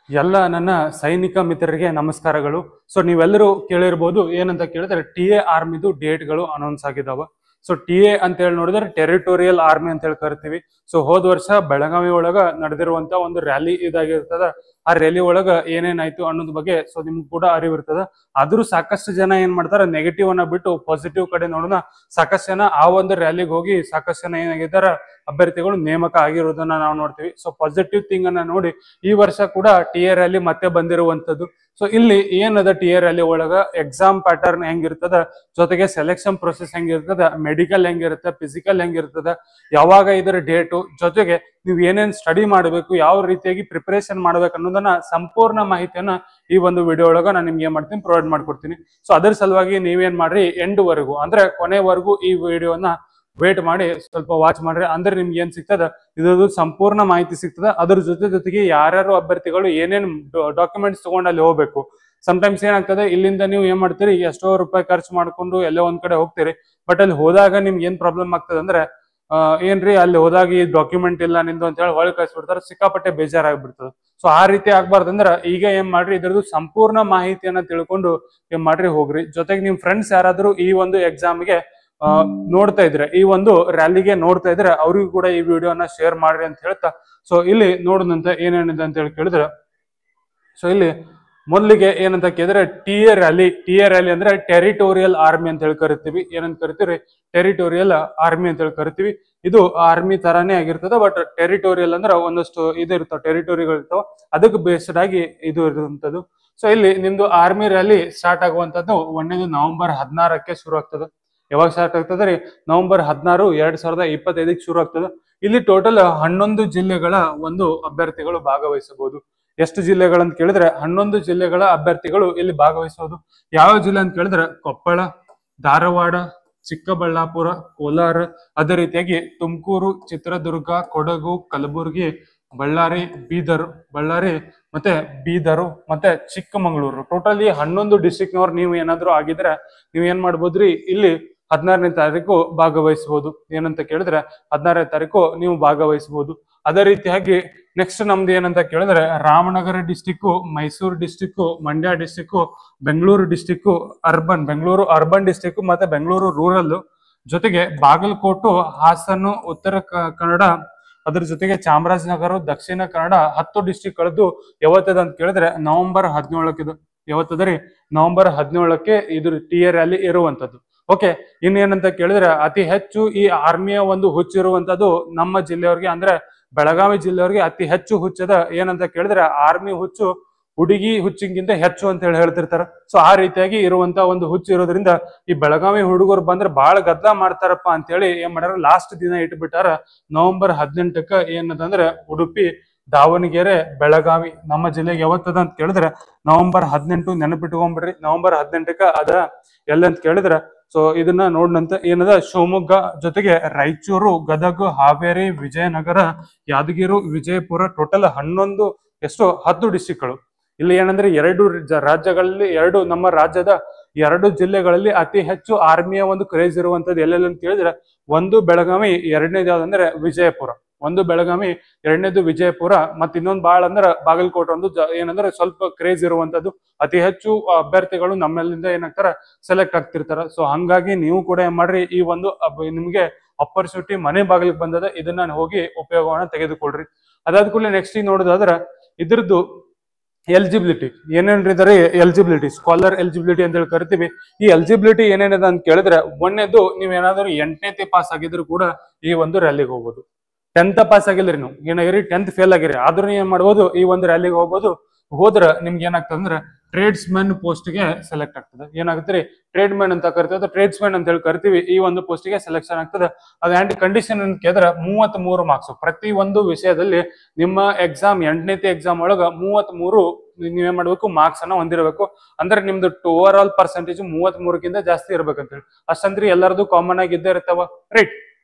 ಎಲ್ಲ ನನ್ನ ಸೈನಿಕ ಮಿತ್ರರಿಗೆ ನಮಸ್ಕಾರಗಳು. ಸೊ ನೀವೆಲ್ಲರೂ ಕೇಳಿರ್ಬೋದು ಏನಂತ ಕೇಳಿದ್ರೆ TA ಆರ್ಮಿದು ಡೇಟ್ಗಳು ಅನೌನ್ಸ್ ಆಗಿದಾವ. ಸೊ TA ಅಂತ ಹೇಳಿ ನೋಡಿದ್ರೆ ಟೆರಿಟೋರಿಯಲ್ ಆರ್ಮಿ ಅಂತ ಹೇಳಿ ಕರಿತೀವಿ. ಸೊ ಹೋದ ವರ್ಷ ಬೆಳಗಾವಿ ಒಳಗ ನಡೆದಿರುವಂತ ಒಂದು ರ್ಯಾಲಿ ಇದಾಗಿರ್ತದ. ಆ ರ್ಯಾಲಿ ಒಳಗ ಏನೇನಾಯ್ತು ಅನ್ನೋದ್ ಬಗ್ಗೆ ಸೊ ನಿಮ್ಗೆ ಕೂಡ ಅರಿವಿರ್ತದ. ಆದ್ರೂ ಸಾಕಷ್ಟು ಜನ ಏನ್ ಮಾಡ್ತಾರ, ನೆಗೆಟಿವ್ ಅನ್ನ ಬಿಟ್ಟು ಪಾಸಿಟಿವ್ ಕಡೆ ನೋಡೋಣ. ಸಾಕಷ್ಟು ಜನ ಆ ಒಂದು ರ್ಯಾಲಿಗೆ ಹೋಗಿ ಸಾಕಷ್ಟು ಜನ ಏನಾಗಿದ್ದಾರ ಅಭ್ಯರ್ಥಿಗಳು ನೇಮಕ ಆಗಿರೋದನ್ನ ನಾವು ನೋಡ್ತೀವಿ. ಸೊ ಪಾಸಿಟಿವ್ ಥಿಂಗ್ ಅನ್ನ ನೋಡಿ ಈ ವರ್ಷ ಕೂಡ TA ರ್ಯಾಲಿ ಮತ್ತೆ ಬಂದಿರುವಂತದ್ದು. ಸೊ ಇಲ್ಲಿ ಏನದ TA ರ್ಯಾಲಿ ಒಳಗ ಎಕ್ಸಾಮ್ ಪ್ಯಾಟರ್ನ್ ಹೆಂಗಿರ್ತದ, ಜೊತೆಗೆ ಸೆಲೆಕ್ಷನ್ ಪ್ರೊಸೆಸ್ ಹೆಂಗಿರ್ತದ, ಮೆಡಿಕಲ್ ಹೆಂಗಿರ್ತದ, ಫಿಸಿಕಲ್ ಹೆಂಗಿರ್ತದ, ಯಾವಾಗ ಇದರ ಡೇಟು, ಜೊತೆಗೆ ನೀವು ಏನೇನ್ ಸ್ಟಡಿ ಮಾಡಬೇಕು, ಯಾವ ರೀತಿಯಾಗಿ ಪ್ರಿಪರೇಷನ್ ಮಾಡ್ಬೇಕು ಅನ್ನೋದನ್ನ ಸಂಪೂರ್ಣ ಮಾಹಿತಿಯನ್ನ ಈ ಒಂದು ವಿಡಿಯೋ ಒಳಗ ನಾನು ನಿಮ್ಗೆ ಏನ್ ಮಾಡ್ತೀನಿ, ಪ್ರೊವೈಡ್ ಮಾಡ್ಕೊಡ್ತೀನಿ. ಸೊ ಅದರ ಸಲುವಾಗಿ ನೀವೇನ್ ಮಾಡ್ರಿ, ಎಂಡ್ ವರೆಗೂ ಅಂದ್ರೆ ಕೊನೆವರೆಗೂ ಈ ವಿಡಿಯೋನ ವೇಟ್ ಮಾಡಿ ಸ್ವಲ್ಪ ವಾಚ್ ಮಾಡ್ರಿ. ಅಂದ್ರೆ ನಿಮ್ಗೆ ಏನ್ ಸಿಗ್ತದ, ಇದ್ರದ್ದು ಸಂಪೂರ್ಣ ಮಾಹಿತಿ ಸಿಗ್ತದ. ಅದ್ರ ಜೊತೆಗೆ ಯಾರ್ಯಾರು ಅಭ್ಯರ್ಥಿಗಳು ಏನೇನ್ ಡಾಕ್ಯುಮೆಂಟ್ಸ್ ತಗೊಂಡು ಅಲ್ಲಿ ಹೋಗ್ಬೇಕು. ಸಮಟೈಮ್ಸ್ ಏನಾಗ್ತದೆ, ಇಲ್ಲಿಂದ ನೀವು ಏನ್ ಮಾಡ್ತೀರಿ, ಎಷ್ಟೋ ರೂಪಾಯಿ ಖರ್ಚು ಮಾಡ್ಕೊಂಡು ಎಲ್ಲೋ ಒಂದ್ ಕಡೆ ಹೋಗ್ತೀರಿ. ಬಟ್ ಅಲ್ಲಿ ಹೋದಾಗ ನಿಮ್ಗೆ ಏನ್ ಪ್ರಾಬ್ಲಮ್ ಆಗ್ತದೆ ಅಂದ್ರೆ, ಏನ್ರಿ ಅಲ್ಲಿ ಹೋದಾಗ ಈ ಡಾಕ್ಯುಮೆಂಟ್ ಇಲ್ಲ ನಿಂದು ಅಂತ ಹೇಳಿ ಹೊಳೆ ಕಳ್ಸಿಬಿಡ್ತಾರೆ, ಸಿಕ್ಕಾಪಟ್ಟೆ ಬೇಜಾರಾಗ್ಬಿಡ್ತದೆ. ಸೊ ಆ ರೀತಿ ಆಗ್ಬಾರ್ದಂದ್ರ ಈಗ ಏನ್ ಮಾಡ್ರಿ, ಇದ್ರದ್ದು ಸಂಪೂರ್ಣ ಮಾಹಿತಿಯನ್ನ ತಿಳ್ಕೊಂಡು ಏನ್ ಮಾಡ್ರಿ ಹೋಗ್ರಿ. ಜೊತೆಗೆ ನಿಮ್ ಫ್ರೆಂಡ್ಸ್ ಯಾರಾದ್ರೂ ಈ ಒಂದು ಎಕ್ಸಾಮ್ಗೆ ನೋಡ್ತಾ ಇದ್ರೆ, ಈ ಒಂದು ರ್ಯಾಲಿಗೆ ನೋಡ್ತಾ ಇದ್ರೆ, ಅವ್ರಿಗೂ ಕೂಡ ಈ ವಿಡಿಯೋನ ಶೇರ್ ಮಾಡ್ರಿ ಅಂತ ಹೇಳ್ತಾ, ಸೊ ಇಲ್ಲಿ ನೋಡಿದಂತ ಏನೇನಿದೆ ಅಂತ ಹೇಳಿ ಕೇಳಿದ್ರೆ, ಸೊ ಇಲ್ಲಿ ಮೊದಲಿಗೆ ಏನಂತ ಕೇಳಿದ್ರೆ TA ರ್ಯಾಲಿ ಅಂದ್ರೆ ಟೆರಿಟೋರಿಯಲ್ ಆರ್ಮಿ ಅಂತ ಹೇಳಿ ಕರಿತೀವಿ. ಏನಂತ ಕರಿತೀವಿ, ಟೆರಿಟೋರಿಯಲ್ ಆರ್ಮಿ ಅಂತ ಹೇಳಿ ಕರಿತೀವಿ. ಇದು ಆರ್ಮಿ ತರಾನೇ ಆಗಿರ್ತದ, ಬಟ್ ಟೆರಿಟೋರಿಯಲ್ ಅಂದ್ರೆ ಒಂದಷ್ಟು ಇದು ಇರ್ತಾವ, ಟೆರಿಟೋರಿಗಳು ಇರ್ತಾವ, ಅದಕ್ಕೆ ಬೇಸ್ಡ್ ಆಗಿ ಇದು ಇರುವಂತದ್ದು. ಸೊ ಇಲ್ಲಿ ನಿಮ್ದು ಆರ್ಮಿ ರ್ಯಾಲಿ ಸ್ಟಾರ್ಟ್ ಆಗುವಂತದ್ದು ಒಂದೇದು ನವೆಂಬರ್ 16ಕ್ಕೆ ಶುರು ಆಗ್ತದೆ. ಯಾವಾಗ ಸ್ಟಾರ್ಟ್ ಆಗ್ತದೆ ರೀ, ನವೆಂಬರ್ 16, 2025 ಶುರು ಆಗ್ತದೆ. ಇಲ್ಲಿ ಟೋಟಲ್ 11 ಜಿಲ್ಲೆಗಳ ಒಂದು ಅಭ್ಯರ್ಥಿಗಳು ಭಾಗವಹಿಸಬಹುದು. ಎಷ್ಟು ಜಿಲ್ಲೆಗಳಂತ ಕೇಳಿದ್ರೆ 11 ಜಿಲ್ಲೆಗಳ ಅಭ್ಯರ್ಥಿಗಳು ಇಲ್ಲಿ ಭಾಗವಹಿಸಬಹುದು. ಯಾವ ಜಿಲ್ಲೆ ಅಂತ ಕೇಳಿದ್ರೆ ಕೊಪ್ಪಳ, ಧಾರವಾಡ, ಚಿಕ್ಕಬಳ್ಳಾಪುರ, ಕೋಲಾರ, ಅದೇ ರೀತಿಯಾಗಿ ತುಮಕೂರು, ಚಿತ್ರದುರ್ಗ, ಕೊಡಗು, ಕಲಬುರಗಿ, ಬಳ್ಳಾರಿ ಮತ್ತೆ ಬೀದರು ಮತ್ತೆ ಚಿಕ್ಕಮಗಳೂರು. ಟೋಟಲಿ 11 ಡಿಸ್ಟ್ರಿಕ್ಟ್ನವ್ರು ನೀವು ಏನಾದ್ರು ಆಗಿದ್ರೆ ನೀವು ಏನ್ ಮಾಡ್ಬೋದ್ರಿ, ಇಲ್ಲಿ 16ನೇ ತಾರೀಕು ಭಾಗವಹಿಸಬಹುದು. ಏನಂತ ಕೇಳಿದ್ರೆ 16ನೇ ತಾರೀಕು ನೀವು ಭಾಗವಹಿಸಬಹುದು. ಅದೇ ರೀತಿಯಾಗಿ ನೆಕ್ಸ್ಟ್ ನಮ್ದು ಏನಂತ ಕೇಳಿದ್ರೆ Ramanagara district, Mysuru district, Mandya district, Bengaluru urban district ಮತ್ತೆ ಬೆಂಗಳೂರು ರೂರಲ್, ಜೊತೆಗೆ ಬಾಗಲಕೋಟು, ಹಾಸನ, ಉತ್ತರ ಕನ್ನಡ, ಅದ್ರ ಜೊತೆಗೆ ಚಾಮರಾಜನಗರ, ದಕ್ಷಿಣ ಕನ್ನಡ 10 ಡಿಸ್ಟಿಕ್ ಗಳದ್ದು ಯಾವತ್ತದ ಅಂತ ಕೇಳಿದ್ರೆ ನವೆಂಬರ್ 17ಕ್ಕೆ. ಇದು ಯಾವತ್ತದ್ರಿ, ನವೆಂಬರ್ 17ಕ್ಕೆ ಇದು TA ರ್ಯಾಲಿ ಇರುವಂತದ್ದು. ಓಕೆ, ಇನ್ನೇನಂತ ಕೇಳಿದ್ರೆ ಅತಿ ಹೆಚ್ಚು ಈ ಆರ್ಮಿಯ ಒಂದು ಹುಚ್ಚಿರುವಂತದ್ದು ನಮ್ಮ ಜಿಲ್ಲೆಯವ್ರಿಗೆ, ಅಂದ್ರೆ ಬೆಳಗಾವಿ ಜಿಲ್ಲೆಯವ್ರಿಗೆ ಅತಿ ಹೆಚ್ಚು ಹುಚ್ಚದ. ಏನಂತ ಕೇಳಿದ್ರೆ ಆರ್ಮಿ ಹುಚ್ಚು ಹುಡುಗಿ ಹುಚ್ಚಿಗಿಂತ ಹೆಚ್ಚು ಅಂತ ಹೇಳಿ ಹೇಳ್ತಿರ್ತಾರ. ಸೊ ಆ ರೀತಿಯಾಗಿ ಇರುವಂತ ಒಂದು ಹುಚ್ಚು ಇರೋದ್ರಿಂದ ಈ ಬೆಳಗಾವಿ ಹುಡುಗರು ಬಂದ್ರೆ ಬಹಳ ಗದ್ದಲ ಮಾಡ್ತಾರಪ್ಪ ಅಂತ ಹೇಳಿ ಏನ್ ಮಾಡ್ಯಾರ, ಲಾಸ್ಟ್ ದಿನ ಇಟ್ಬಿಟ್ಟಾರ ನವೆಂಬರ್ 18ಕ್ಕೆ. ಏನದಂದ್ರೆ ಉಡುಪಿ, ದಾವಣಗೆರೆ, ಬೆಳಗಾವಿ ನಮ್ಮ ಜಿಲ್ಲೆಗೆ ಯಾವತ್ತದ ಅಂತ ಕೇಳಿದ್ರೆ ನವೆಂಬರ್ 18. ನೆನಪಿಟ್ಕೊಂಡ್ಬಿಡ್ರಿ, ನವೆಂಬರ್ 18ಕ್ಕೆ ಅದ. ಎಲ್ಲಂತ ಕೇಳಿದ್ರೆ ಸೊ ಇದನ್ನ ನೋಡಿನಂತ ಏನದ, ಶಿವಮೊಗ್ಗ, ಜೊತೆಗೆ ರಾಯಚೂರು, ಗದಗ, ಹಾವೇರಿ, ವಿಜಯನಗರ, ಯಾದಗಿರಿ, ವಿಜಯಪುರ, ಟೋಟಲ್ 10 ಡಿಸ್ಟ್ರಿಕ್ಟ್ಗಳು. ಇಲ್ಲಿ ಏನಂದ್ರೆ ರಾಜ್ಯಗಳಲ್ಲಿ ನಮ್ಮ ರಾಜ್ಯದ 2 ಜಿಲ್ಲೆಗಳಲ್ಲಿ ಅತಿ ಹೆಚ್ಚು ಆರ್ಮಿಯ ಒಂದು ಕ್ರೇಜ್ ಇರುವಂತದ್ದು ಎಲ್ಲೆಲ್ಲ ಅಂತ ಕೇಳಿದ್ರೆ, ಒಂದು ಬೆಳಗಾವಿ, ಎರಡನೇದು ಯಾವ್ದಂದ್ರೆ ವಿಜಯಪುರ. ಒಂದು ಬೆಳಗಾವಿ, ಎರಡನೇದು ವಿಜಯಪುರ, ಮತ್ತೆ ಇನ್ನೊಂದು ಬಾಳ ಅಂದ್ರೆ ಬಾಗಲಕೋಟೆ. ಒಂದು ಏನಂದ್ರೆ ಸ್ವಲ್ಪ ಕ್ರೇಜ್ ಇರುವಂತದ್ದು. ಅತಿ ಹೆಚ್ಚು ಅಭ್ಯರ್ಥಿಗಳು ನಮ್ಮೆಲ್ಲಿಂದ ಏನಾಗ್ತಾರ, ಸೆಲೆಕ್ಟ್ ಆಗ್ತಿರ್ತಾರ. ಸೊ ಹಂಗಾಗಿ ನೀವು ಕೂಡ ಏನ್ ಮಾಡ್ರಿ, ಈ ಒಂದು ನಿಮ್ಗೆ ಅಪರ್ಚುನಿಟಿ ಮನೆ ಬಾಗಿಲಿಗೆ ಬಂದದ, ಇದನ್ನ ಹೋಗಿ ಉಪಯೋಗವನ್ನ ತೆಗೆದುಕೊಳ್ರಿ. ಅದಾದ ಕೂಡಲೇ ನೆಕ್ಸ್ಟ್ ನೋಡೋದಾದ್ರ ಇದ್ರದ್ದು ಎಲಿಜಿಬಿಲಿಟಿ ಏನೇನ್ರಿದಾರೆ, ಎಲಿಜಿಬಿಲಿಟಿ, ಸ್ಕಾಲರ್ ಎಲಿಜಿಬಿಲಿಟಿ ಅಂತ ಹೇಳಿ ಕರಿತೀವಿ. ಈ ಎಲಿಜಿಬಿಲಿಟಿ ಏನೇನಿದೆ ಅಂತ ಕೇಳಿದ್ರೆ, ಒಂದೇದು ನೀವೇನಾದ್ರೂ 8ನೇ ಪಾಸ್ ಆಗಿದ್ರು ಕೂಡ ಈ ಒಂದು ರ್ಯಾಲಿಗೆ ಹೋಗ್ಬೋದು. 10th ಪಾಸ್ ಆಗಿಲ್ರಿ, ನೀವು ಏನಾಗಿರಿ 10th ಫೇಲ್ ಆಗಿರಿ, ಆದ್ರೂ ಏನ್ ಮಾಡ್ಬೋದು, ಈ ಒಂದು ರ್ಯಾಲಿಗೆ ಹೋಗ್ಬೋದು. ಹೋದ್ರ ನಿಮ್ಗೆ ಏನಾಗ್ತದೆ ಅಂದ್ರೆ ಟ್ರೇಡ್ಸ್ ಮೆನ್ ಪೋಸ್ಟ್ಗೆ ಸೆಲೆಕ್ಟ್ ಆಗ್ತದೆ. ಏನಾಗುತ್ತೆ ರೀ, ಟ್ರೇಡ್ ಮೆನ್ ಅಂತ ಕರಿತೀವಿ, ಟ್ರೇಡ್ಸ್ ಮೆನ್ ಅಂತ ಹೇಳಿ ಕರಿತೀವಿ. ಈ ಒಂದು ಪೋಸ್ಟ್ಗೆ ಸೆಲೆಕ್ಷನ್ ಆಗ್ತದೆ. ಅದು ಆ್ಯಂಡ್ ಕಂಡೀಷನ್ ಅಂತ ಕೇಳಿದ್ರೆ 33 ಮಾರ್ಕ್ಸ್ ಪ್ರತಿ ಒಂದು ವಿಷಯದಲ್ಲಿ. ನಿಮ್ಮ ಎಕ್ಸಾಮ್ 8ನೇ ಎಕ್ಸಾಮ್ ಒಳಗ 33 ನೀವೇನ್ ಮಾಡ್ಬೇಕು, ಮಾರ್ಕ್ಸ್ ಅನ್ನ ಹೊಂದಿರಬೇಕು. ಅಂದ್ರೆ ನಿಮ್ದು ಓವರ್ ಆಲ್ ಪರ್ಸೆಂಟೇಜ್ 33ಕ್ಕಿಂತ ಜಾಸ್ತಿ ಇರ್ಬೇಕಂತೇಳಿ. ಅಷ್ಟಂದ್ರಿ ಎಲ್ಲರದು ಕಾಮನ್ ಆಗಿ ಇದ್ದೇ ಇರ್ತಾವ, ರೈಟ್?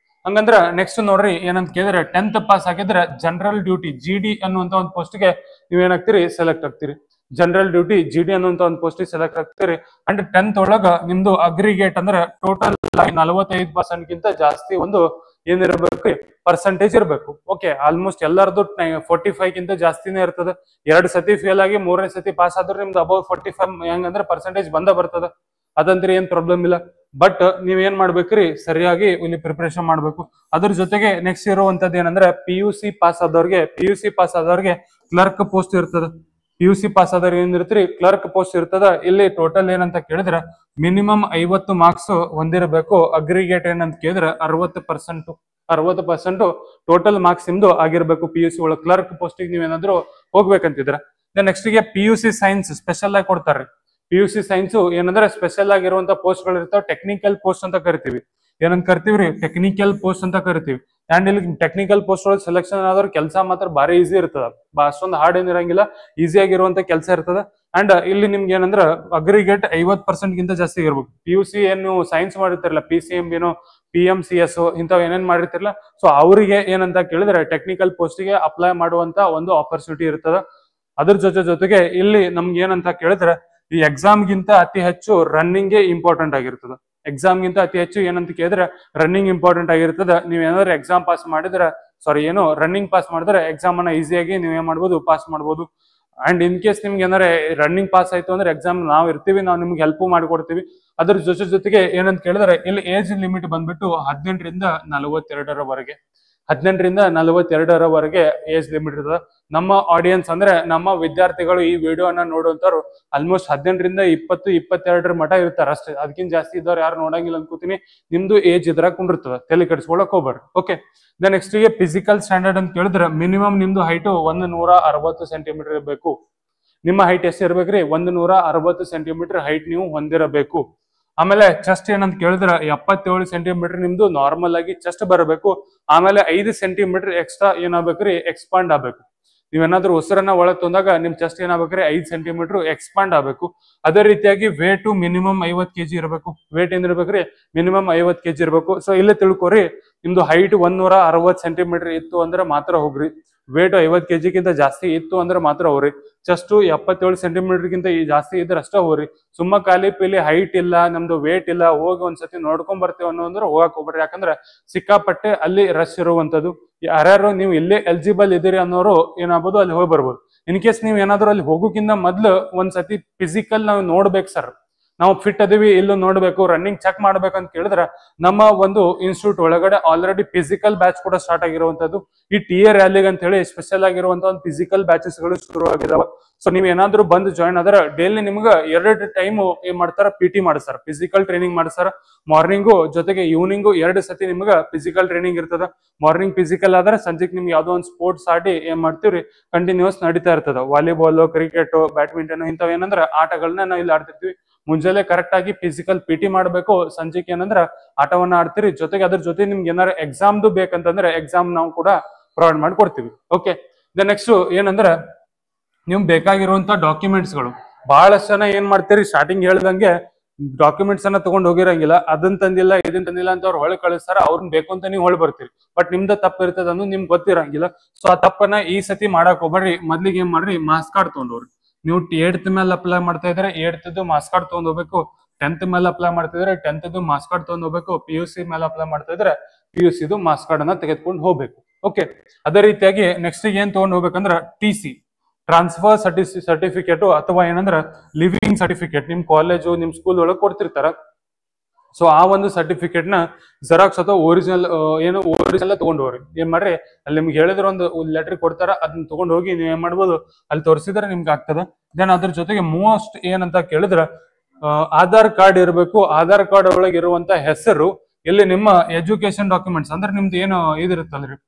ಹಂಗಂದ್ರ ನೆಕ್ಸ್ಟ್ ನೋಡ್ರಿ, ಏನಂತ ಕೇಳಿದ್ರೆ 10th ಪಾಸ್ ಆಗಿದ್ರೆ ಜನರಲ್ ಡ್ಯೂಟಿ GD ಅನ್ನುವಂತ ಒಂದು ಪೋಸ್ಟ್ಗೆ ನೀವೇನಾಗ್ತೀರಿ, ಸೆಲೆಕ್ಟ್ ಆಗ್ತೀರಿ. ಜನರಲ್ ಡ್ಯೂಟಿ GD ಅನ್ನುವಂತ ಒಂದು ಪೋಸ್ಟಿಗೆ ಸೆಲೆಕ್ಟ್ ಆಗ್ತೀರಿ. ಅಂಡ್ 10th ಒಳಗ ನಿಮ್ದು ಅಗ್ರಿಗೇಟ್ ಅಂದ್ರೆ ಟೋಟಲ್ 45% ಗಿಂತ ಜಾಸ್ತಿ ಒಂದು ಏನಿರಬೇಕು ಪರ್ಸೆಂಟೇಜ್ ಇರಬೇಕು. ಓಕೆ, ಆಲ್ಮೋಸ್ಟ್ ಎಲ್ಲರದು 45 ಗಿಂತ ಜಾಸ್ತಿನೇ ಇರ್ತದೆ. 2 ಸತಿ ಫೇಲ್ ಆಗಿ 3ನೇ ಸತಿ ಪಾಸ್ ಆದ್ರೆ ನಿಮ್ದು ಅಬೌವ್ 45 ಹೆಂಗಂದ್ರೆ ಪರ್ಸೆಂಟೇಜ್ ಬಂದ ಬರ್ತದ. ಅದಂದ್ರೆ ಏನ್ ಪ್ರಾಬ್ಲಮ್ ಇಲ್ಲ. ಬಟ್ ನೀವ್ ಏನ್ ಮಾಡ್ಬೇಕ್ರಿ, ಸರಿಯಾಗಿ ಇಲ್ಲಿ ಪ್ರಿಪರೇಷನ್ ಮಾಡ್ಬೇಕು. ಅದ್ರ ಜೊತೆಗೆ ನೆಕ್ಸ್ಟ್ ಇರುವಂತದ್ದು ಏನಂದ್ರೆ PUC ಪಾಸ್ ಆದವ್ರಿಗೆ ಕ್ಲರ್ಕ್ ಪೋಸ್ಟ್ ಇರ್ತದ. PUC ಪಾಸ್ ಆದವ್ರಿಗೆ ಏನಿರ್ತೀರಿ, ಕ್ಲರ್ಕ್ ಪೋಸ್ಟ್ ಇರ್ತದ. ಇಲ್ಲಿ ಟೋಟಲ್ ಏನಂತ ಕೇಳಿದ್ರೆ ಮಿನಿಮಮ್ 50 ಮಾರ್ಕ್ಸ್ ಹೊಂದಿರಬೇಕು. ಅಗ್ರಿಗೇಟ್ ಏನಂತ ಕೇಳಿದ್ರೆ 60% ಟೋಟಲ್ ಮಾರ್ಕ್ಸ್ ನಿಮ್ದು ಆಗಿರ್ಬೇಕು. PUC ಒಳಗೆ ಕ್ಲರ್ಕ್ ಪೋಸ್ಟಿಗೆ ನೀವೇನಾದ್ರೂ ಹೋಗ್ಬೇಕಂತಿದ್ರ. ನೆಕ್ಸ್ಟ್ ಗೆ PUC ಸೈನ್ಸ್ ಸ್ಪೆಷಲ್ ಆಗಿ ಕೊಡ್ತಾರೆ. PUC ಸೈನ್ಸ್ ಏನಂದ್ರೆ ಸ್ಪೆಷಲ್ ಆಗಿರುವಂತ ಪೋಸ್ಟ್ ಗಳು ಇರ್ತಾವ. ಟೆಕ್ನಿಕಲ್ ಪೋಸ್ಟ್ ಅಂತ ಕರಿತೀವಿ. ಏನಂತ ಕರಿತೀವ್ರಿ, ಟೆಕ್ನಿಕಲ್ ಪೋಸ್ಟ್ ಅಂತ ಕರಿತೀವಿ. ಅಂಡ್ ಇಲ್ಲಿ ಟೆಕ್ನಿಕಲ್ ಪೋಸ್ಟ್ ಒಳಗೆ ಸೆಲೆಕ್ಷನ್ ಆದವ್ರ ಕೆಲಸ ಮಾತ್ರ ಬಾರಿ ಈಸಿ ಇರ್ತದ. ಅಷ್ಟೊಂದು ಹಾರ್ಡ್ ಏನಿರಂಗಿಲ್ಲ, ಈಸಿ ಆಗಿರುವಂತ ಕೆಲಸ ಇರ್ತದ. ಅಂಡ್ ಇಲ್ಲಿ ನಿಮ್ಗೆ ಏನಂದ್ರ ಅಗ್ರಿಗೇಟ್ 50% ಗಿಂತ ಜಾಸ್ತಿ ಇರ್ಬೇಕು. PUC ಏನು ಸೈನ್ಸ್ ಮಾಡಿರ್ತಿರಲ್ಲ, PCMB PMCS ಇಂಥವ್ ಏನೇನ್ ಮಾಡಿರ್ತಿರಲ್ಲ, ಸೊ ಅವರಿಗೆ ಏನಂತ ಕೇಳಿದ್ರೆ ಟೆಕ್ನಿಕಲ್ ಪೋಸ್ಟಿಗೆ ಅಪ್ಲೈ ಮಾಡುವಂತ ಒಂದು ಆಪರ್ಚುನಿಟಿ ಇರ್ತದ. ಅದ್ರ ಜೊತೆಗೆ ಇಲ್ಲಿ ನಮ್ಗೆ ಏನಂತ ಕೇಳಿದ್ರೆ ಈ ಎಕ್ಸಾಮ್ ಗಿಂತ ಅತಿ ಹೆಚ್ಚು ರನ್ನಿಂಗ್ ಇಂಪಾರ್ಟೆಂಟ್ ಆಗಿರ್ತದ. ಎಕ್ಸಾಮ್ ಗಿಂತ ಅತಿ ಹೆಚ್ಚು ಏನಂತ ಕೇಳಿದ್ರೆ ರನ್ನಿಂಗ್ ಇಂಪಾರ್ಟೆಂಟ್ ಆಗಿರ್ತದ. ನೀವ್ ಏನಾದ್ರು ಎಕ್ಸಾಮ್ ಪಾಸ್ ಮಾಡಿದ್ರೆ ರನ್ನಿಂಗ್ ಪಾಸ್ ಮಾಡಿದ್ರೆ ಎಕ್ಸಾಮ್ ಅನ್ನ ಈಸಿಯಾಗಿ ನೀವ್ ಏನ್ ಮಾಡ್ಬೋದು, ಪಾಸ್ ಮಾಡ್ಬೋದು. ಅಂಡ್ ಇನ್ ಕೇಸ್ ನಿಮ್ಗೆ ಏನಾರೆ ರನ್ನಿಂಗ್ ಪಾಸ್ ಆಯ್ತು ಅಂದ್ರೆ ಎಕ್ಸಾಮ್ ನಾವು ಇರ್ತೀವಿ, ನಾವು ನಿಮ್ಗೆ ಹೆಲ್ಪ್ ಮಾಡಿಕೊಡ್ತೀವಿ. ಅದ್ರ ಜೊತೆಗೆ ಏನಂತ ಕೇಳಿದ್ರೆ ಇಲ್ಲಿ ಏಜ್ ಲಿಮಿಟ್ ಬಂದ್ಬಿಟ್ಟು 18ರಿಂದ 42ರವರೆಗೆ 18ರಿಂದ 42ರವರೆಗೆ ಏಜ್ ಲಿಮಿಟ್ ಇರ್ತದ. ನಮ್ಮ ಆಡಿಯನ್ಸ್ ಅಂದ್ರೆ ನಮ್ಮ ವಿದ್ಯಾರ್ಥಿಗಳು ಈ ವಿಡಿಯೋನ ನೋಡುವಂತವ್ರು ಆಲ್ಮೋಸ್ಟ್ 18ರಿಂದ 20-22 ಮಠ ಇರ್ತಾರ ಅಷ್ಟೇ. ಅದಕ್ಕಿಂತ ಜಾಸ್ತಿ ಇದ್ದವ್ರು ಯಾರು ನೋಡಂಗಿಲ್ಲ ಅನ್ಕೋತೀನಿ. ನಿಮ್ದು ಏಜ್ ಇದ್ರಾಗ ಕುಂಡಿರ್ತದ, ತಲೆ ಕೆಡಿಸ್ಕೊಳಕ್ ಹೋಗ್ಬೇಡ್ರಿ. ಓಕೆ, ನೆಕ್ಸ್ಟ್ ಗೆ ಫಿಸಿಕಲ್ ಸ್ಟ್ಯಾಂಡರ್ಡ್ ಅಂತ ಕೇಳಿದ್ರೆ ಮಿನಿಮಮ್ ನಿಮ್ದು ಹೈಟ್ 160 ಸೆಂಟಿಮೀಟರ್ ಇರಬೇಕು. ನಿಮ್ಮ ಹೈಟ್ ಎಷ್ಟು ಇರ್ಬೇಕ್ರಿ, 160 ಸೆಂಟಿಮೀಟರ್ ಹೈಟ್ ನೀವು ಹೊಂದಿರಬೇಕು. ಆಮೇಲೆ ಚೆಸ್ಟ್ ಏನಂತ ಕೇಳಿದ್ರೆ 77 ಸೆಂಟಿಮೀಟರ್ ನಿಮ್ದು ನಾರ್ಮಲ್ ಆಗಿ ಚೆಸ್ಟ್ ಬರಬೇಕು. ಆಮೇಲೆ 5 ಸೆಂಟಿಮೀಟರ್ ಎಕ್ಸ್ಟ್ರಾ ಏನಾಗ್ಬೇಕ್ರಿ, ಎಕ್ಸ್ಪಾಂಡ್ ಆಗ್ಬೇಕು. ನೀವೇನಾದ್ರೂ ಉಸಿರನ್ನ ಒಳಗ್ ತಂದಾಗ ನಿಮ್ ಚೆಸ್ಟ್ ಏನಾಗ್ಬೇಕ್ರಿ 5 ಸೆಂಟಿಮೀಟರ್ ಎಕ್ಸ್ಪಾಂಡ್ ಆಗ್ಬೇಕು. ಅದೇ ರೀತಿಯಾಗಿ ವೇಟ್ ಮಿನಿಮಮ್ 50 kg ಇರಬೇಕು. ವೇಟ್ ಏನಿರ್ಬೇಕ್ರಿ, ಮಿನಿಮಮ್ 50 kg ಇರಬೇಕು. ಸೊ ಇಲ್ಲಿ ತಿಳ್ಕೊರಿ, ನಿಮ್ದು ಹೈಟ್ 160 ಸೆಂಟಿಮೀಟರ್ ಇತ್ತು ಅಂದ್ರೆ ಮಾತ್ರ ಹೋಗ್ರಿ. ವೇಟ್ 50 kg ಗಿಂತ ಜಾಸ್ತಿ ಇತ್ತು ಅಂದ್ರೆ ಮಾತ್ರ ಹೋಗ್ರಿ. ಚೆಸ್ಟ್ 77 ಸೆಂಟಿಮೀಟರ್ ಗಿಂತ ಜಾಸ್ತಿ ಇದ್ರೆ ಅಷ್ಟೇ ಹೋಗ್ರಿ. ಸುಮ್ಮ ಖಾಲಿ ಪೀಲಿ ಹೈಟ್ ಇಲ್ಲ, ನಮ್ದು ವೇಟ್ ಇಲ್ಲ, ಹೋಗಿ ಒಂದ್ಸತಿ ನೋಡ್ಕೊಂಡ್ ಬರ್ತೇವೆ ಅನ್ನೋ ಹೋಗಕ್ ಹೋಗ್ಬೇಡ್ರಿ. ಯಾಕಂದ್ರೆ ಸಿಕ್ಕಾಪಟ್ಟೆ ಅಲ್ಲಿ ರಶ್ ಇರುವಂತದ್ದು. ಯಾರ್ಯಾರು ನೀವು ಇಲ್ಲೇ ಎಲಿಜಿಬಲ್ ಇದೀರಿ ಅನ್ನೋರು ಏನಾಗ್ಬೋದು ಅಲ್ಲಿ ಹೋಗಿ ಬರ್ಬೋದು. ಇನ್ ಕೇಸ್ ನೀವ್ ಏನಾದ್ರು ಅಲ್ಲಿ ಹೋಗೋಕ್ಕಿಂತ ಮೊದ್ಲು ಒಂದ್ಸತಿ ಫಿಸಿಕಲ್ ನಾವು ನೋಡ್ಬೇಕು. ಸರ್ ನಾವು ಫಿಟ್ ಅದೀವಿ ಇಲ್ಲೂ ನೋಡ್ಬೇಕು, ರನ್ನಿಂಗ್ ಚೆಕ್ ಮಾಡ್ಬೇಕಂತ ಕೇಳಿದ್ರೆ ನಮ್ಮ ಒಂದು ಇನ್ಸ್ಟಿಟ್ಯೂಟ್ ಒಳಗಡೆ ಆಲ್ರೆಡಿ ಫಿಸಿಕಲ್ ಬ್ಯಾಚ್ ಕೂಡ ಸ್ಟಾರ್ಟ್ ಆಗಿರುವಂತದ್ದು. ಈ TA ರ್ಯಾಲಿಗೆ ಅಂತ ಹೇಳಿ ಸ್ಪೆಷಲ್ ಆಗಿರುವಂತ ಒಂದು ಫಿಸಿಕಲ್ ಬ್ಯಾಚಸ್ ಗಳು ಶುರು ಆಗಿದಾವ. ಸೊ ನೀವ್ ಏನಾದ್ರು ಬಂದು ಜಾಯಿನ್ ಆದ್ರೆ ಡೈಲಿ ನಿಮ್ಗೆ 2 ಟೈಮ್ ಏನ್ ಮಾಡ್ತಾರ, PT ಮಾಡಿಸ್ತಾರ, ಫಿಸಿಕಲ್ ಟ್ರೈನಿಂಗ್ ಮಾಡಿಸ್ತಾರ. ಮಾರ್ನಿಂಗು ಜೊತೆಗೆ ಈವ್ನಿಂಗು 2 ಸತಿ ನಿಮ್ಗೆ ಫಿಸಿಕಲ್ ಟ್ರೈನಿಂಗ್ ಇರ್ತದ. ಮಾರ್ನಿಂಗ್ ಫಿಸಿಕಲ್ ಆದ್ರೆ ಸಂಜೆಗೆ ನಿಮ್ಗೆ ಯಾವ್ದೋ ಒಂದು ಸ್ಪೋರ್ಟ್ಸ್ ಆಡಿ ಏನ್ ಮಾಡ್ತೀವ್ರಿ, ಕಂಟಿನ್ಯೂಸ್ ನಡೀತಾ ಇರ್ತದ. ವಾಲಿಬಾಲ್, ಕ್ರಿಕೆಟ್, ಬ್ಯಾಡ್ಮಿಂಟನ್ ಇಂಥವ್ ಏನಂದ್ರೆ ಆಟಗಳನ್ನ ನಾವು ಇಲ್ಲಿ ಆಡ್ತಿರ್ತೀವಿ. ಮುಂಜಾನೆ ಕರೆಕ್ಟ್ ಆಗಿ ಫಿಸಿಕಲ್ PT ಮಾಡ್ಬೇಕು, ಸಂಜೆಗೆ ಏನಂದ್ರ ಆಟವನ್ನ ಆಡ್ತೀರಿ. ಜೊತೆಗೆ ಅದ್ರ ಜೊತೆ ನಿಮ್ಗೆ ಏನಾರ ಎಕ್ಸಾಮ್ದು ಬೇಕಂತಂದ್ರೆ ಎಕ್ಸಾಮ್ ನಾವು ಕೂಡ ಪ್ರೊವೈಡ್ ಮಾಡಿ ಕೊಡ್ತೀವಿ. ಓಕೆ, ನೆಕ್ಸ್ಟ್ ಏನಂದ್ರೆ ನಿಮ್ಗೆ ಬೇಕಾಗಿರುವಂತ ಡಾಕ್ಯುಮೆಂಟ್ಸ್ ಗಳು ಬಹಳಷ್ಟು ಜನ ಏನ್ ಮಾಡ್ತೀರಿ, ಸ್ಟಾರ್ಟಿಂಗ್ ಹೇಳ್ದಂಗೆ ಡಾಕ್ಯುಮೆಂಟ್ಸ್ ಅನ್ನ ತಗೊಂಡ್ ಹೋಗಿರಂಗಿಲ್ಲ. ಅದನ್ನ ತಂದಿಲ್ಲ ಇದನ್ನ ತಂದಿಲ್ಲ ಅಂತ ಅವ್ರು ಹೊಳೆ ಕಳಿಸ್ತಾರ. ಅವ್ರನ್ನ ಬೇಕು ಅಂತ ನೀವು ಹೊಳೆ ಬರ್ತೀರಿ. ಬಟ್ ನಿಮ್ದ ತಪ್ಪ ಇರ್ತದ ಅನ್ನೋದು ನಿಮ್ಗೆ ಗೊತ್ತಿರಂಗಿಲ್ಲ. ಸೊ ಆ ತಪ್ಪನ್ನ ಈ ಸತಿ ಮಾಡಕ್ ಹೋಗ್ಬೇಡ್ರಿ. ಮೊದ್ಲಿಗೆ ಏನ್ ಮಾಡ್ರಿ, ಮಾರ್ಕ್ಸ್ ಕಾರ್ಡ್ ತಗೊಂಡವ್ರಿ. ನೀವು 8th ಮೇಲೆ ಅಪ್ಲೈ ಮಾಡ್ತಾ ಇದ್ರೆ 8th ಮಾರ್ಕ್ಸ್ ಕಾರ್ಡ್ ತಗೊಂಡ್ ಹೋಗ್ಬೇಕು. 10th ಮೇಲೆ ಅಪ್ಲೈ ಮಾಡ್ತಿದ್ರೆ 10th ಮಾರ್ಕ್ಸ್ ಕಾರ್ಡ್ ತಗೊಂಡ್ ಹೋಗ್ಬೇಕು. PUC ಮೇಲೆ ಅಪ್ಲೈ ಮಾಡ್ತಾ ಇದ್ರೆ PUC ಮಾರ್ಕ್ಸ್ ಕಾರ್ಡ್ ಅನ್ನ ತೆಗೆದುಕೊಂಡು ಹೋಗ್ಬೇಕು. ಓಕೆ, ಅದೇ ರೀತಿಯಾಗಿ ನೆಕ್ಸ್ಟ್ ಏನ್ ತಗೊಂಡ್ ಹೋಗ್ಬೇಕಂದ್ರ TC, ಟ್ರಾನ್ಸ್ಫರ್ ಸರ್ಟಿಫಿಕೇಟ್ ಅಥವಾ ಏನಂದ್ರ ಲಿವಿಂಗ್ ಸರ್ಟಿಫಿಕೇಟ್. ನಿಮ್ ಕಾಲೇಜು ನಿಮ್ ಸ್ಕೂಲ್ ಒಳಗೆ ಕೊಡ್ತಿರ್ತಾರ. ಸೊ ಆ ಒಂದು ಸರ್ಟಿಫಿಕೇಟ್ ನ ಜೆರಾಕ್ಸ್ ಅಥವಾ ಒರಿಜಿನಲ್ ತಗೊಂಡ್ ಹೋಗ್ರಿ. ಏನ್ ಮಾಡ್ರಿ, ಅಲ್ಲಿ ನಿಮ್ಗೆ ಹೇಳಿದ್ರೆ ಒಂದು ಲೆಟರ್ ಕೊಡ್ತಾರ, ಅದನ್ನ ತಗೊಂಡ್ ಹೋಗಿ ನೀವ್ ಏನ್ ಮಾಡ್ಬೋದು, ಅಲ್ಲಿ ತೋರಿಸಿದ್ರೆ ನಿಮ್ಗೆ ಆಗ್ತದ. ದೆನ್ ಅದ್ರ ಜೊತೆಗೆ ಮೋಸ್ಟ್ ಏನಂತ ಕೇಳಿದ್ರ ಆಧಾರ್ ಕಾರ್ಡ್ ಇರಬೇಕು. ಆಧಾರ್ ಕಾರ್ಡ್ ಒಳಗೆ ಇರುವಂತ ಹೆಸರು ಇಲ್ಲಿ ನಿಮ್ಮ ಎಜುಕೇಶನ್ ಡಾಕ್ಯುಮೆಂಟ್ಸ್ ಅಂದ್ರೆ ನಿಮ್ದು ಏನು ಇದಿರುತ್ತಲ್ರಿ,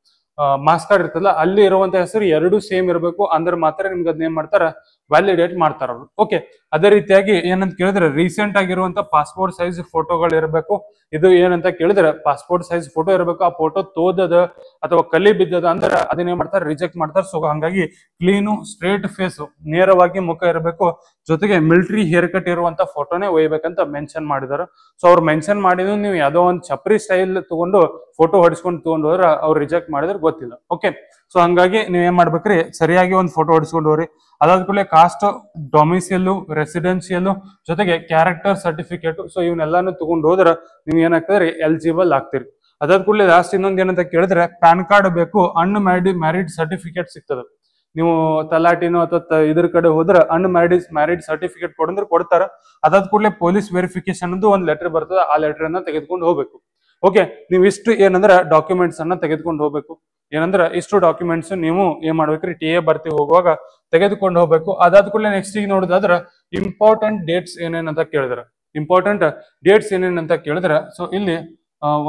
ಮಾರ್ಕ್ಸ್ ಕಾರ್ಡ್ ಇರ್ತಲ್ಲ, ಅಲ್ಲಿ ಇರುವಂತ ಹೆಸರು 2 ಸೇಮ್ ಇರಬೇಕು. ಅಂದ್ರೆ ಮಾತ್ರ ನಿಮ್ಗೆ ಅದನ್ನ ಏನ್ ಮಾಡ್ತಾರ, ವ್ಯಾಲಿಡೇಟ್ ಮಾಡ್ತಾರ ಅವ್ರು. ಓಕೆ, ಅದೇ ರೀತಿಯಾಗಿ ಏನಂತ ಕೇಳಿದ್ರೆ ರೀಸೆಂಟ್ ಆಗಿರುವಂತ ಪಾಸ್ಪೋರ್ಟ್ ಸೈಜ್ ಫೋಟೋಗಳು ಇರಬೇಕು. ಇದು ಏನಂತ ಕೇಳಿದ್ರೆ ಪಾಸ್ಪೋರ್ಟ್ ಸೈಜ್ ಫೋಟೋ ಇರಬೇಕು. ಆ ಫೋಟೋ ತೋದದ ಅಥವಾ ಕಲಿ ಬಿದ್ದದ ಅಂದ್ರೆ ಅದನ್ನೇನ್ ಮಾಡ್ತಾರೆ, ರಿಜೆಕ್ಟ್ ಮಾಡ್ತಾರೆ. ಸೊ ಹಂಗಾಗಿ ಕ್ಲೀನು ಸ್ಟ್ರೇಟ್ ಫೇಸ್, ನೇರವಾಗಿ ಮುಖ ಇರಬೇಕು. ಜೊತೆಗೆ ಮಿಲಿಟರಿ ಹೇರ್ ಕಟ್ ಇರುವಂತ ಫೋಟೋನೇ ಒಯ್ಬೇಕಂತ ಮೆನ್ಷನ್ ಮಾಡಿದಾರೆ. ಸೊ ಅವ್ರು ಮೆನ್ಷನ್ ಮಾಡಿದ್ರು ನೀವು ಯಾವ್ದೋ ಒಂದು ಚಪ್ರಿ ಸ್ಟೈಲ್ ತಗೊಂಡು ಫೋಟೋ ಹೊಡಿಸ್ಕೊಂಡು ತಗೊಂಡು ಹೋದ್ರೆ ಅವ್ರು ರಿಜೆಕ್ಟ್ ಮಾಡಿದ್ರೆ ಗೊತ್ತಿಲ್ಲ. ಓಕೆ, ಸೊ ಹಂಗಾಗಿ ನೀವೇನ್ ಮಾಡ್ಬೇಕ್ರಿ, ಸರಿಯಾಗಿ ಒಂದು ಫೋಟೋ ಹೊಡಿಸ್ಕೊಂಡು ಹೋಗ್ರಿ. ಅದಾದ ಕೂಡಲೇ ಕಾಸ್ಟ್, ಡೊಮಿಸಿಯಲ್, ರೆಸಿಡೆನ್ಸಿಯಲ್ ಜೊತೆಗೆ ಕ್ಯಾರೆಕ್ಟರ್ ಸರ್ಟಿಫಿಕೇಟ್, ಸೊ ಇವನ್ನೆಲ್ಲಾನು ತಗೊಂಡು ಹೋದ್ರೆ ನೀವು ಏನಾಗ್ತದ್ರಿ ಎಲಿಜಿಬಲ್ ಆಗ್ತೀರಿ. ಅದಾದ ಕೂಡಲೇ ಲಾಸ್ಟ್ ಇನ್ನೊಂದು ಏನಂತ ಕೇಳಿದ್ರೆ ಪ್ಯಾನ್ ಕಾರ್ಡ್ ಬೇಕು, ಮ್ಯಾರಿಡ್ ಸರ್ಟಿಫಿಕೇಟ್ ಸಿಗ್ತದೆ. ನೀವು ತಲಾಟಿನೋ ಅಥವಾ ಇದ್ರ ಕಡೆ ಹೋದ್ರೆ ಮ್ಯಾರಿಡ್ ಸರ್ಟಿಫಿಕೇಟ್ ಕೊಡಂದ್ರೆ ಕೊಡ್ತಾರ. ಅದಾದ ಕೂಡಲೇ ಪೊಲೀಸ್ ವೆರಿಫಿಕೇಶನ್ ಒಂದು ಲೆಟರ್ ಬರ್ತದೆ, ಆ ಲೆಟರ್ ಅನ್ನ ತೆಗೆದುಕೊಂಡು ಹೋಗ್ಬೇಕು. ಓಕೆ, ನೀವು ಇಷ್ಟು ಏನಂದ್ರೆ ಡಾಕ್ಯುಮೆಂಟ್ಸ್ ಅನ್ನ ತೆಗೆದುಕೊಂಡು ಹೋಗ್ಬೇಕು. ಏನಂದ್ರೆ ಇಷ್ಟು ಡಾಕ್ಯುಮೆಂಟ್ಸ್ ನೀವು ಏನ್ ಮಾಡ್ಬೇಕ್ರಿ, TA ಭರ್ತಿ ಹೋಗುವಾಗ ತೆಗೆದುಕೊಂಡು ಹೋಗ್ಬೇಕು. ಅದಾದ ಕೂಡಲೇ ನೆಕ್ಸ್ಟ್ ಈಗ ನೋಡೋದಾದ್ರೆ ಇಂಪಾರ್ಟೆಂಟ್ ಡೇಟ್ಸ್ ಏನೇನಂತ ಕೇಳಿದ್ರ, ಸೊ ಇಲ್ಲಿ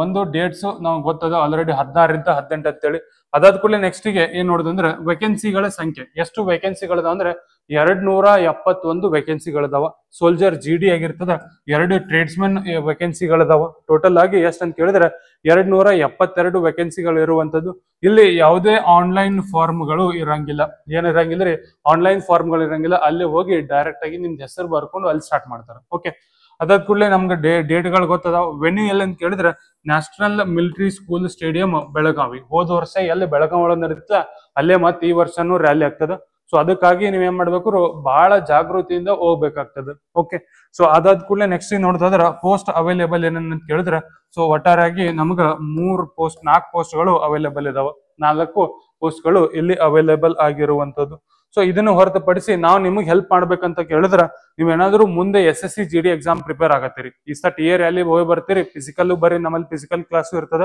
ಒಂದು ಡೇಟ್ಸ್ ನಾವು ಗೊತ್ತದ ಆಲ್ರೆಡಿ 16ರಿಂದ 18 ಅಂತೇಳಿ. ಅದಾದ ಕೂಡಲೇ ನೆಕ್ಸ್ಟ್ ಗೆ ಏನ್ ನೋಡುದಂದ್ರೆ ವೇಕೆನ್ಸಿಗಳ ಸಂಖ್ಯೆ, ಎಷ್ಟು ವೇಕೆನ್ಸಿಗಳದಾವ ಅಂದ್ರೆ 271 ವೇಕೆನ್ಸಿಗಳದಾವ. ಸೋಲ್ಜರ್ GD ಆಗಿರ್ತದ, 2 ಟ್ರೇಡ್ಸ್ಮನ್ ವೇಕೆನ್ಸಿಗಳದಾವ. ಟೋಟಲ್ ಆಗಿ ಎಷ್ಟು ಅಂತ ಕೇಳಿದ್ರೆ 272 ವೇಕೆನ್ಸಿಗಳು ಇರುವಂತದ್ದು. ಇಲ್ಲಿ ಯಾವುದೇ ಆನ್ಲೈನ್ ಫಾರ್ಮ್ಗಳು ಇರಂಗಿಲ್ಲ. ಏನಿರಂಗಿಲ್ಲ ರೀ, ಆನ್ಲೈನ್ ಫಾರ್ಮ್ಗಳು ಇರಂಗಿಲ್ಲ. ಅಲ್ಲಿ ಹೋಗಿ ಡೈರೆಕ್ಟ್ ಆಗಿ ನಿಮ್ದು ಹೆಸರು ಬರ್ಕೊಂಡು ಅಲ್ಲಿ ಸ್ಟಾರ್ಟ್ ಮಾಡ್ತಾರೆ. ಓಕೆ, ಅದಾದ ಕೂಡಲೇ ನಮ್ಗೆ ಡೇಟ್ಗಳು ಗೊತ್ತದಾವ. ವೆನ್ಯೂ ಎಲ್ಲಿ ಅಂತ ಕೇಳಿದ್ರೆ national military school stadium Belagavi. ಹೋದ ವರ್ಷ ಎಲ್ಲಿ ಬೆಳಗಾವಿ ಒಳಗೆ ನಡೀತದ ಅಲ್ಲೇ ಮತ್ತೆ ಈ ವರ್ಷನೂ ರ್ಯಾಲಿ ಆಗ್ತದ. ಸೊ ಅದಕ್ಕಾಗಿ ನೀವೇನ್ ಮಾಡ್ಬೇಕು, ಬಹಳ ಜಾಗೃತಿಯಿಂದ ಹೋಗ್ಬೇಕಾಗ್ತದೆ. ಓಕೆ, ಸೊ ಅದಾದ ಕೂಡಲೇ ನೆಕ್ಸ್ಟ್ ನೋಡೋದಾದ್ರೆ ಪೋಸ್ಟ್ ಅವೈಲೇಬಲ್ ಏನಂತ ಕೇಳಿದ್ರೆ, ಸೊ ಒಟ್ಟಾರೆಯಾಗಿ ನಮ್ಗ 4 ಪೋಸ್ಟ್ಗಳು ಅವೈಲೇಬಲ್ ಇದಾವ. 4 ಪೋಸ್ಟ್ಗಳು ಇಲ್ಲಿ ಅವೈಲೇಬಲ್ ಆಗಿರುವಂತದ್ದು. ಸೊ ಇದನ್ನು ಹೊರತುಪಡಿಸಿ ನಾವು ನಿಮಗೆ ಹೆಲ್ಪ್ ಮಾಡ್ಬೇಕಂತ ಕೇಳಿದ್ರೆ, ನೀವೇನಾದ್ರೂ ಮುಂದೆ SSC GD ಎಕ್ಸಾಮ್ ಪ್ರಿಪೇರ್ ಆಗತ್ತೀರಿ, ಈ ಸಲ TA ರ್ಯಾಲಿ ಹೋಗಿ ಬರ್ತೀರಿ, ಫಿಸಿಕಲ್ ಬರ್ರಿ, ನಮ್ಮಲ್ಲಿ ಫಿಸಿಕಲ್ ಕ್ಲಾಸು ಇರ್ತದ.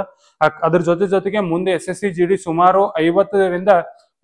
ಅದ್ರ ಜೊತೆಗೆ ಮುಂದೆ SSC GD ಸುಮಾರು 50ರಿಂದ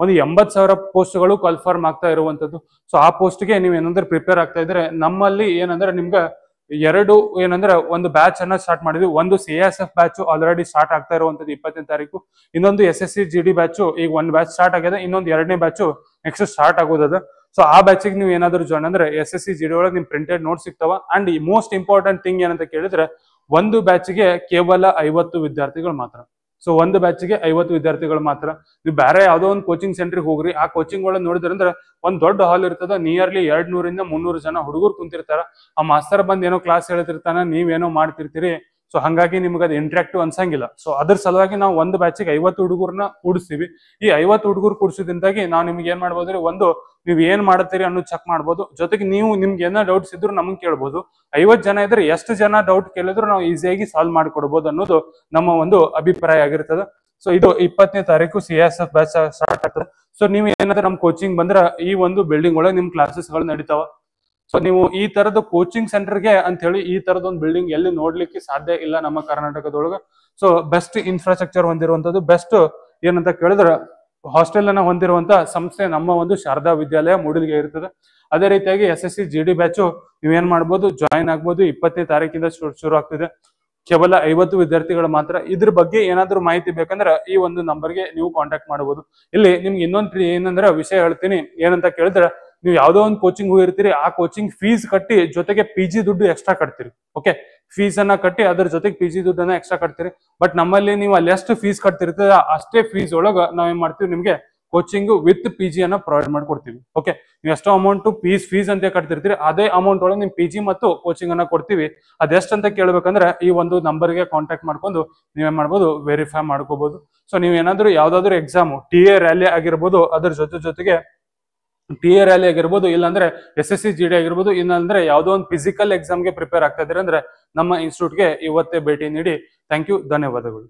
80,000 ಪೋಸ್ಟ್ಗಳು ಕನ್ಫರ್ಮ್ ಆಗ್ತಾ ಇರುವಂತದ್ದು. ಸೊ ಆ ಪೋಸ್ಟ್ಗೆ ನೀವು ಏನಾದ್ರೂ ಪ್ರಿಪೇರ್ ಆಗ್ತಾ ಇದ್ರೆ, ನಮ್ಮಲ್ಲಿ ಏನಂದ್ರೆ ನಿಮ್ಗೆ ಏನಂದ್ರೆ ಒಂದು ಬ್ಯಾಚ್ ಅನ್ನ ಸ್ಟಾರ್ಟ್ ಮಾಡಿದ್ವಿ. ಒಂದು CSF ಬ್ಯಾಚ್ ಆಲ್ರೆಡಿ ಸ್ಟಾರ್ಟ್ ಆಗ್ತಾ ಇರುವಂತದ್ದು 20ನೇ ತಾರೀಕು. ಇನ್ನೊಂದು SSC GD ಬ್ಯಾಚ್ ಈಗ ಒಂದು ಬ್ಯಾಚ್ ಸ್ಟಾರ್ಟ್ ಆಗಿದೆ, ಇನ್ನೊಂದು 2ನೇ ಬ್ಯಾಚ್ ನೆಕ್ಸ್ಟ್ ಸ್ಟಾರ್ಟ್ ಆಗೋದದ. ಸೊ ಆ ಬ್ಯಾಚಿಗೆ ನೀವು ಏನಾದ್ರು ಜಾಯ್ನ್ ಅಂದ್ರೆ SSC GD ಒಳಗೆ ನಿಮ್ ಪ್ರಿಂಟೆಡ್ ನೋಟ್ಸ್ ಸಿಗ್ತಾವ. ಅಂಡ್ ಮೋಸ್ಟ್ ಇಂಪಾರ್ಟೆಂಟ್ ಥಿಂಗ್ ಏನಂತ ಕೇಳಿದ್ರೆ, ಒಂದು ಬ್ಯಾಚ್ಗೆ ಕೇವಲ 50 ವಿದ್ಯಾರ್ಥಿಗಳು ಮಾತ್ರ. ಸೊ ಒಂದು ಬ್ಯಾಚ್ಗೆ 50 ವಿದ್ಯಾರ್ಥಿಗಳು ಮಾತ್ರ. ನೀವು ಬೇರೆ ಯಾವ್ದೋ ಒಂದು ಕೋಚಿಂಗ್ ಸೆಂಟ್ರಿಗೆ ಹೋಗ್ರಿ, ಆ ಕೋಚಿಂಗ್ ಒಳಗೆ ನೋಡಿದ್ರಂದ್ರೆ ಒಂದ್ ದೊಡ್ಡ ಹಾಲ್ ಇರ್ತದ, ನಿಯರ್ಲಿ 200ರಿಂದ 300 ಜನ ಹುಡುಗರು ಕುಂತಿರ್ತಾರ. ಆ ಮಾಸ್ತರ್ ಬಂದ್ ಏನೋ ಕ್ಲಾಸ್ ಹೇಳ್ತಿರ್ತಾನ, ನೀವೇನೋ ಮಾಡ್ತಿರ್ತೀರಿ. ಸೊ ಹಂಗಾಗಿ ನಿಮ್ಗೆ ಅದು ಇಂಟ್ರಾಕ್ಟಿವ್ ಅನ್ಸಂಗಿಲ್ಲ. ಸೊ ಅದ್ರ ಸಲುವಾಗಿ ನಾವು ಒಂದು ಬ್ಯಾಚಿಗೆ 50 ಹುಡುಗರನ್ನ ಕೂಡಿಸ್ತೀವಿ. ಈ 50 ಹುಡುಗರು ಕೂಡಿಸೋದ್ರಿಂದಾಗಿ ನಾವು ನಿಮ್ಗೆ ಏನ್ ಮಾಡ್ಬೋದ್ರಿ, ಒಂದು ನೀವ್ ಏನ್ ಮಾಡ್ತೀರಿ ಅನ್ನೋದು ಚೆಕ್ ಮಾಡ್ಬೋದು. ಜೊತೆಗೆ ನಿಮ್ಗೆ ಏನೋ ಡೌಟ್ಸ್ ಇದ್ರು ನಮ್ಗೆ ಕೇಳ್ಬೋದು. 50 ಜನ ಇದ್ರೆ ಎಷ್ಟು ಜನ ಡೌಟ್ ಕೇಳಿದ್ರು ನಾವು ಈಸಿಯಾಗಿ ಸಾಲ್ವ್ ಮಾಡ್ಕೊಡ್ಬೋದು ಅನ್ನೋದು ನಮ್ಮ ಒಂದು ಅಭಿಪ್ರಾಯ ಆಗಿರ್ತದೆ. ಸೊ ಇದು 20ನೇ ತಾರೀಕು CSF ಬ್ಯಾಚ್ ಸ್ಟಾರ್ಟ್ ಆಗ್ತದೆ. ಸೊ ನೀವು ಏನಾದ್ರೂ ನಮ್ ಕೋಚಿಂಗ್ ಬಂದ್ರೆ ಈ ಒಂದು ಬಿಲ್ಡಿಂಗ್ ಒಳಗೆ ನಿಮ್ ಕ್ಲಾಸಸ್ ಗಳು ನಡೀತಾವ. ಸೊ ನೀವು ಈ ತರದ ಕೋಚಿಂಗ್ ಸೆಂಟರ್ಗೆ ಅಂತ ಹೇಳಿ ಈ ತರದ ಒಂದು ಬಿಲ್ಡಿಂಗ್ ಎಲ್ಲಿ ನೋಡ್ಲಿಕ್ಕೆ ಸಾಧ್ಯ ಇಲ್ಲ ನಮ್ಮ ಕರ್ನಾಟಕದೊಳಗ. ಸೊ ಬೆಸ್ಟ್ ಇನ್ಫ್ರಾಸ್ಟ್ರಕ್ಚರ್ ಹೊಂದಿರುವಂತದ್ದು, ಬೆಸ್ಟ್ ಏನಂತ ಕೇಳಿದ್ರೆ ಹಾಸ್ಟೆಲ್ ಅನ್ನ ಹೊಂದಿರುವಂತ ಸಂಸ್ಥೆ ನಮ್ಮ ಒಂದು ಶಾರದಾ ವಿದ್ಯಾಲಯ ಮೂಡಲ್ಗೆ ಇರ್ತದೆ. ಅದೇ ರೀತಿಯಾಗಿ SSC GD ಬ್ಯಾಚು ನೀವೇನ್ ಮಾಡ್ಬೋದು, ಜಾಯಿನ್ ಆಗ್ಬೋದು. 20ನೇ ತಾರೀಕಿಂದ ಶುರು ಆಗ್ತಿದೆ. ಕೇವಲ 50 ವಿದ್ಯಾರ್ಥಿಗಳು ಮಾತ್ರ. ಇದ್ರ ಬಗ್ಗೆ ಏನಾದ್ರೂ ಮಾಹಿತಿ ಬೇಕಂದ್ರೆ ಈ ಒಂದು ನಂಬರ್ಗೆ ನೀವು ಕಾಂಟ್ಯಾಕ್ಟ್ ಮಾಡಬಹುದು. ಇಲ್ಲಿ ನಿಮ್ಗೆ ಇನ್ನೊಂದು ಏನಂದ್ರೆ ವಿಷಯ ಹೇಳ್ತೀನಿ. ಏನಂತ ಕೇಳಿದ್ರೆ, ನೀವು ಯಾವ್ದೋ ಒಂದು ಕೋಚಿಂಗ್ ಹೋಗಿರ್ತೀರಿ, ಆ ಕೋಚಿಂಗ್ ಫೀಸ್ ಕಟ್ಟಿ ಜೊತೆಗೆ PG ದುಡ್ಡು ಎಕ್ಸ್ಟ್ರಾ ಕಟ್ತೀರಿ. ಓಕೆ, ಫೀಸ್ ಅನ್ನ ಕಟ್ಟಿ ಅದ್ರ ಜೊತೆಗೆ PG ದುಡ್ಡನ್ನ ಎಕ್ಸ್ಟ್ರಾ ಕಟ್ತೀರಿ. ಬಟ್ ನಮ್ಮಲ್ಲಿ ನೀವು ಅಲ್ಲಿ ಎಷ್ಟು ಫೀಸ್ ಕಟ್ತಿರ್ತದ ಅಷ್ಟೇ ಫೀಸ್ ಒಳಗ ನಾವೇನ್ ಮಾಡ್ತೀವಿ, ನಿಮ್ಗೆ ಕೋಚಿಂಗ್ ವಿತ್ PG ಅನ್ನ ಪ್ರೊವೈಡ್ ಮಾಡ್ಕೊಡ್ತೀವಿ. ಓಕೆ, ನೀವು ಎಷ್ಟೋ ಅಮೌಂಟ್ ಫೀಸ್ ಅಂತ ಕಟ್ತಿರ್ತೀರಿ, ಅದೇ ಅಮೌಂಟ್ ಒಳಗೆ ನಿಮ್ PG ಮತ್ತು ಕೋಚಿಂಗ್ ಅನ್ನ ಕೊಡ್ತೀವಿ. ಅದೆಷ್ಟು ಅಂತ ಕೇಳ್ಬೇಕಂದ್ರೆ ಈ ಒಂದು ನಂಬರ್ಗೆ ಕಾಂಟ್ಯಾಕ್ಟ್ ಮಾಡ್ಕೊಂಡು ನೀವೇನ್ ಮಾಡ್ಬೋದು, ವೆರಿಫೈ ಮಾಡ್ಕೋಬಹುದು. ಸೊ ನೀವು ಏನಾದ್ರು ಯಾವ್ದಾದ್ರು ಎಕ್ಸಾಮ್ TA ರ್ಯಾಲಿ ಆಗಿರ್ಬೋದು, ಅದ್ರ ಜೊತೆಗೆ TA ರ್ಯಾಲಿ ಆಗಿರ್ಬೋದು, ಇಲ್ಲಾಂದ್ರೆ SSC GD ಆಗಿರ್ಬೋದು, ಇಲ್ಲಾಂದ್ರೆ ಯಾವ್ದೋ ಒಂದು ಫಿಸಿಕಲ್ ಎಕ್ಸಾಮ್ಗೆ ಪ್ರಿಪೇರ್ ಆಗ್ತಾ ಇದ್ರೆ ಅಂದ್ರೆ ನಮ್ಮ ಇನ್ಸ್ಟಿಟ್ಯೂಟ್ಗೆ ಇವತ್ತೇ ಭೇಟಿ ನೀಡಿ. ಥ್ಯಾಂಕ್ ಯು, ಧನ್ಯವಾದಗಳು.